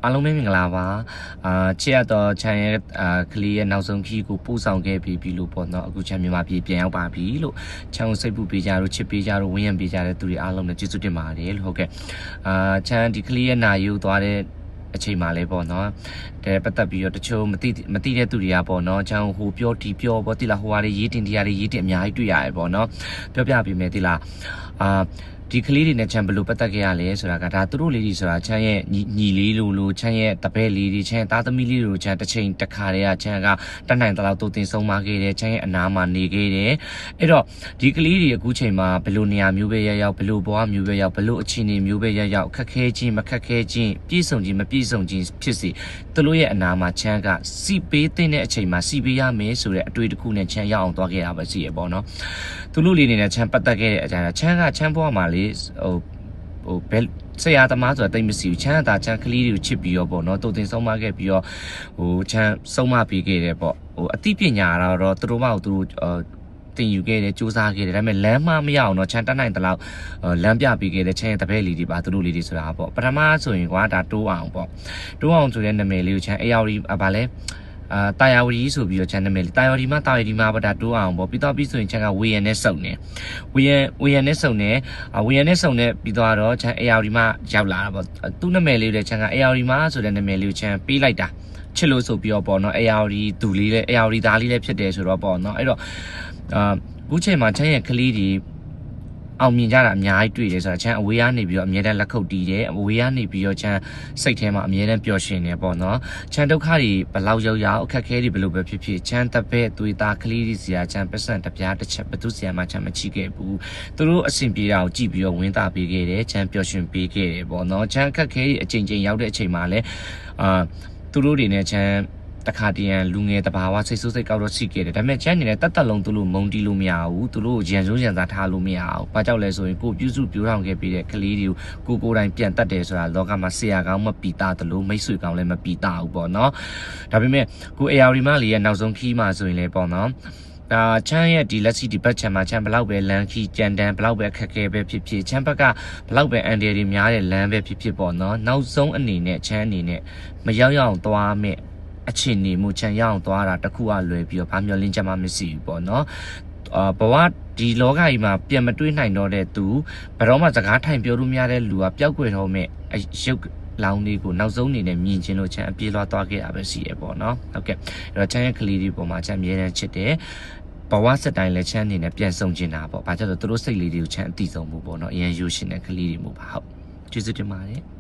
အားလုံးပဲမင်္ဂလာပါချစ်ရတော့ချမ်းရဲ့ကလေးရဲ့နောက်ဆုံးခီးကိုပို့ဆောင်ခဲ့ပြီးပြီလို့ပေါ့နော်အခုချမ်းမြန်မာပြည်ပြန်ရောက်ပါပြီလို့ချမ်းကိုစိတ်ပူပေးကြလို့ချစ်ပေးကြလို့ဝင်းရံပေးကြတဲ့သူတွေအားလုံးနဲ့ကျေးဇူးတင်ပါတယ်လို့ဟုတ်ကဲ့ချမ်းဒီကလေးရဲ့နာယူသွားတဲ့အချိန်မှလည်းပေါ့နော်တဲ့ပတ်သက်ပြီးတော့တချို့မသိတဲ့သူတွေကပေါ့နော်ချမ်းဟိုပြောဒီပြောပေါ့တိလားဟိုဟာတွေရေးတင်တရားတွေရေးတင်အများကြီးတွေ့ရတယ်ပေါ့နော်ပြောပြပေးမယ်တိလားဒီကလေးတွေနဲ့ချမ်းဘယ်လိုပတ်သက်ခဲ့ရလဲဆိုတာကဒါသူတို့လေးတွေဆိုတာချမ်းရဲ့ညီလေးလိုချမ်းရဲ့တပည့်လေးတွေချမ်းသားသမီးလေးတွေချမ်းတစ်ချိန်တစ်ခါတည်းကချမ်းကတတ်နိုင်တဲ့လောက်တိုးတင်ဆုံးမခဲ့တယ်ချမ်းရဲ့အနာမှာနေခဲ့တယ်အဲ့တော့ဒီကလေးတွေအခုချိန်မှာဘယ်လိုနေရာမျိုးပဲရောက်ဘယ်လိုဘဝမျိုးပဲရောက်ဘယ်လိုအခြေအနေမျိုးပဲရောက်ခက်ခဲခြင်းမခက်ခဲခြင်းပြည့်စုံခြင်းမပြည့်စုံခြင်းဖြစ်စေသူတို့ရဲ့အနာမှာချမ်းကစီပေးတဲ့အချိန်မှာစီပေးရမယ်ဆိုတဲ့အတွေ့အကြုံနဲ့ချမ်းရောက်အောင်သွားခဲ့တာပဲရှိရပေါ့နော်သူတို့လေးတွေနဲ့ချမ်းပတ်သက်ခဲ့တဲ့အကြမ်းချမ်းကချမ်းဘဝမှာလေဟိုဘယ်ဆရာသမားဆိုတာတိတ်မရှိဘူးချမ်းသာချမ်းကလေးတွေကိုချစ်ပြီးတော့ပေါ့နော်တုံတင်ဆုံးမခဲ့ပြီးတော့ဟိုချမ်းဆုံးမပေးခဲ့တယ်ပေါ့ဟိုအသိပညာတော့သူတို့မဟုတ်သူတို့တင်ယူခဲ့တယ်စူးစမ်းခဲ့တယ်ဒါပေမဲ့လမ်းမမရအောင်တော့ချမ်းတက်နိုင်တဲ့လောက်လမ်းပြပေးခဲ့တယ်ချမ်းရဲ့တပည့်လေးတွေပါသူတို့လေးတွေဆိုတာပေါ့ပထမဆိုရင်ကွာဒါတိုးအောင်ပေါ့တိုးအောင်ဆိုတဲ့နာမည်လေးကိုချမ်းအေယာဝတီဗာလဲတာယာဝတီဆိုပြီးတော့ချန်နယ်မယ်တာယာဝတီမှာဗဒါတိုးအောင်ပေါ့ပြီးတော့ပြီးဆိုရင်ချန်ကဝေယံနဲ့စုံနေဝေယံနဲ့စုံနေပြီးတော့ချန်အေယာဝတီမှာရောက်လာတာပေါ့သူ့နာမည်လေးတွေချန်ကအေယာဝတီမှာဆိုတဲ့နာမည်လေးကိုချန်ပေးလိုက်တာချစ်လို့ဆိုပြီးတော့ပေါ့နော်အေယာဝတီသူလေးလည်းအေယာဝတီသားလေးလည်းဖြစ်တယ်ဆိုတော့ပေါ့နော်အဲ့တော့အခုချိန်မှာချန်ရဲ့ကလေးတွေအောင်မြင်ကြတာအများကြီးတွေ့တယ်ဆိုတာချမ်းအဝေးကနေပြီးတော့အမြဲတမ်းလက်ခုပ်တီးတယ်အဝေးကနေပြီးတော့ချမ်းစိတ်ထဲမှာအမြဲတမ်းပျော်ရွှင်နေပေါ့နော်ချမ်းဒုက္ခတွေဘလောက်ရောက်အခက်ခဲတွေဘလို့ပဲဖြစ်ဖြစ်ချမ်းတပည့်သွေးသားကလေးတွေစီကချမ်းပတ်စံတပြားတစ်ချက်ဘသူစီကမှချမ်းမချိခဲ့ဘူးသူတို့အဆင်ပြေတာကိုကြည့်ပြီးတော့ဝင်းသားပေးခဲ့တယ်ချမ်းပျော်ရွှင်ပေးခဲ့တယ်ပေါ့နော်ချမ်းအခက်ခဲအချိန်ရောက်တဲ့အချိန်မှာလည်းသူတို့တွေနဲ့ချမ်းတခါတည်းရန်လူငယ်တဘာဝစိတ်ဆိုးစိတ်ကောက်တော့ရှိခဲ့တယ်ဒါပေမဲ့ချမ်းနေတဲ့တက်လုံးသူတို့မုံတီးလို့မရဘူးသူတို့ရန်စိုးရန်စားထားလို့မရဘူးဘာကြောင့်လဲဆိုရင်ကိုပြုစုပြောထောင်ခဲ့ပြီးတဲ့ကလေးတွေကိုကိုယ်တိုင်ပြန်တတ်တယ်ဆိုတာလောကမှာဆရာကောင်းမပီတာတလို့မိတ်ဆွေကောင်းလည်းမပီတာဘူးပေါ့နော်ဒါပေမဲ့ကိုအေယာရီမလေးရဲ့နောက်ဆုံးခီးမှာဆိုရင်လည်းပေါ့နော်ချမ်းရဲ့ဒီလက်ရှိဒီဘက်ချမ်းမှာချမ်းဘလောက်ပဲလမ်းခီးကြံတန်းဘလောက်ပဲခက်ခဲပဲဖြစ်ဖြစ်ချမ်းဘက်ကဘလောက်ပဲအန်ဒီတွေများတဲ့လမ်းပဲဖြစ်ဖြစ်ပေါ့နော်နောက်ဆုံးအနေနဲ့ချမ်းအနေနဲ့မရောက်အောင်သွားမဲ့အချင်းနေမှုချမ်းရအောင်သွားတာတခုအလွယ်ပြီးတော့ဘာမျောလင်းချက်မှမရှိဘူးပေါ့နော်ဘဝဒီလောကကြီးမှာပြန်မတွေးနိုင်တော့တဲ့သူဘယ်တော့မှစကားထိုင်ပြောလို့မရတဲ့လူကပျောက်ကွယ်တော့မဲ့ရုပ်လောင်းလေးကိုနောက်ဆုံးအနေနဲ့မြင်ချင်းလို့ချမ်းအပြေးလွှားသွားခဲ့တာပဲရှိရပေါ့နော်ဟုတ်ကဲ့အဲ့တော့ချမ်းရဲ့ကလေးတွေပေါ်မှာချမ်းအမြဲတမ်းချစ်တယ်ဘဝစတိုင်းလည်းချမ်းအနေနဲ့ပြန်ဆောင်ကျင်တာပေါ့ဘာကြောင့်လဲသူတို့စိတ်လေးတွေကိုချမ်းအတိဆုံးမှုပေါ့နော်အရင်ယူရှင်တဲ့ကလေးတွေမျိုးပါဟုတ်ကျေးဇူးတင်ပါတယ်